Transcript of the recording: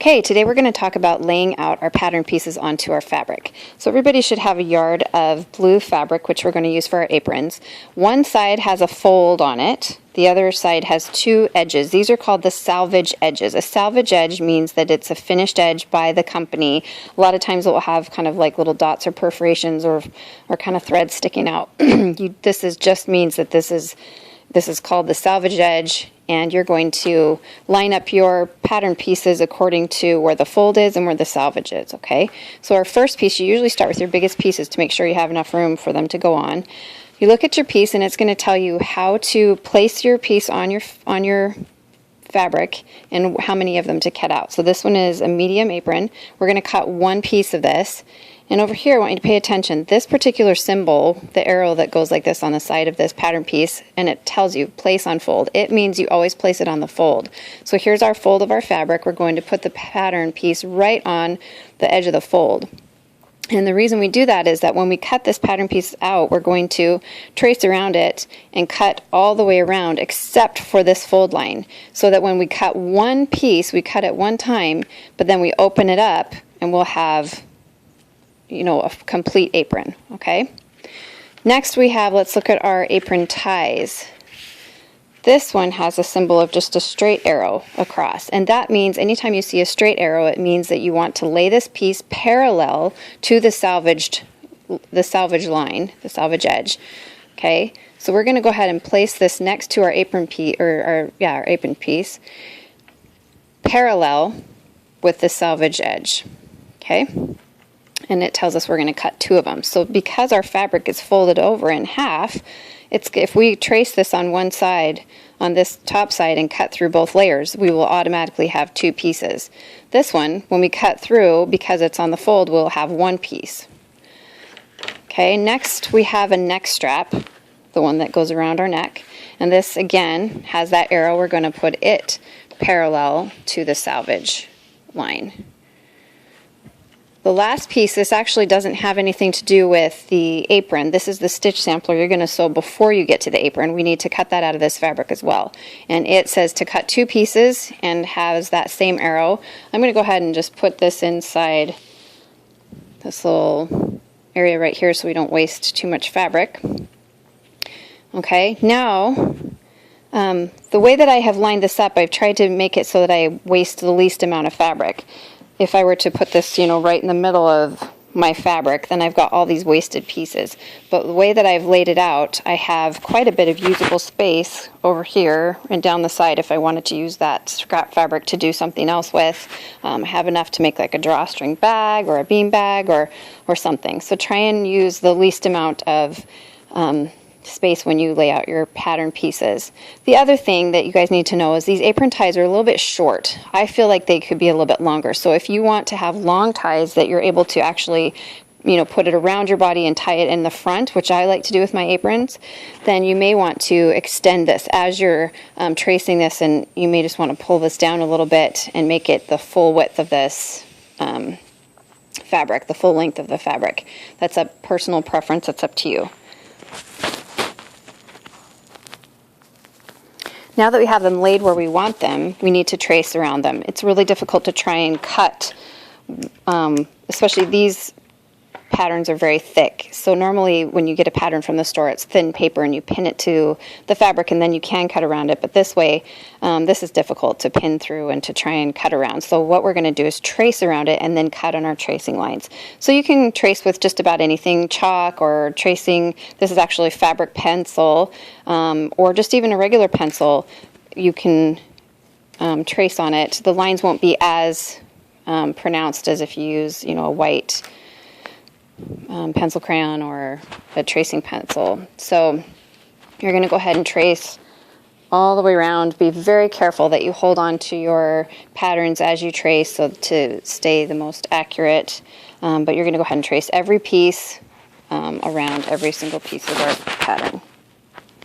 Okay, today we're going to talk about laying out our pattern pieces onto our fabric. So everybody should have a yard of blue fabric, which we're going to use for our aprons. One side has a fold on it. The other side has two edges. These are called the salvage edges. A salvage edge means that it's a finished edge by the company. A lot of times it will have kind of like little dots or perforations or kind of threads sticking out. This just means that this is called the salvage edge, and you're going to line up your pattern pieces according to where the fold is and where the salvage is, okay? So our first piece, you usually start with your biggest pieces to make sure you have enough room for them to go on. You look at your piece and it's going to tell you how to place your piece on your fabric and how many of them to cut out. So this one is a medium apron. We're going to cut one piece of this. And over here, I want you to pay attention. This particular symbol, the arrow that goes like this on the side of this pattern piece, and it tells you place on fold. It means you always place it on the fold. So here's our fold of our fabric. We're going to put the pattern piece right on the edge of the fold. And the reason we do that is that when we cut this pattern piece out, we're going to trace around it and cut all the way around except for this fold line. So that when we cut one piece, we cut it one time, but then we open it up and we'll have, you know, a complete apron, okay? Next we have, let's look at our apron ties. This one has a symbol of just a straight arrow across, and that means anytime you see a straight arrow, it means that you want to lay this piece parallel to the salvage line, the salvage edge, okay? So we're going to go ahead and place this next to our apron piece, our apron piece, parallel with the salvage edge, okay? And it tells us we're going to cut two of them. So because our fabric is folded over in half, if we trace this on one side, on this top side, and cut through both layers, we will automatically have two pieces. This one, when we cut through, because it's on the fold, we'll have one piece. Okay, next we have a neck strap, the one that goes around our neck. And this, again, has that arrow. We're going to put it parallel to the salvage line. The last piece, this actually doesn't have anything to do with the apron. This is the stitch sampler you're going to sew before you get to the apron. We need to cut that out of this fabric as well. And it says to cut two pieces and has that same arrow. I'm going to go ahead and just put this inside this little area right here so we don't waste too much fabric. Okay, now the way that I have lined this up, I've tried to make it so that I waste the least amount of fabric. If I were to put this, you know, right in the middle of my fabric, then I've got all these wasted pieces. But the way that I've laid it out, I have quite a bit of usable space over here and down the side if I wanted to use that scrap fabric to do something else with. I have enough to make like a drawstring bag or a bean bag or something. So try and use the least amount of space when you lay out your pattern pieces. The other thing that you guys need to know is these apron ties are a little bit short. I feel like they could be a little bit longer. So if you want to have long ties that you're able to actually, you know, put it around your body and tie it in the front, which I like to do with my aprons, then you may want to extend this as you're tracing this, and you may just want to pull this down a little bit and make it the full width of this fabric, the full length of the fabric. That's a personal preference. It's up to you. Now that we have them laid where we want them, we need to trace around them. It's really difficult to try and cut, especially these patterns are very thick. So normally when you get a pattern from the store, it's thin paper and you pin it to the fabric and then you can cut around it. But this way, this is difficult to pin through and to try and cut around. So what we're going to do is trace around it and then cut on our tracing lines. So you can trace with just about anything, chalk or tracing. This is actually fabric pencil or just even a regular pencil. You can trace on it. The lines won't be as pronounced as if you use, you know, a white pencil crayon or a tracing pencil. So you're going to go ahead and trace all the way around. Be very careful that you hold on to your patterns as you trace so to stay the most accurate. But you're going to go ahead and trace every piece around every single piece of our pattern.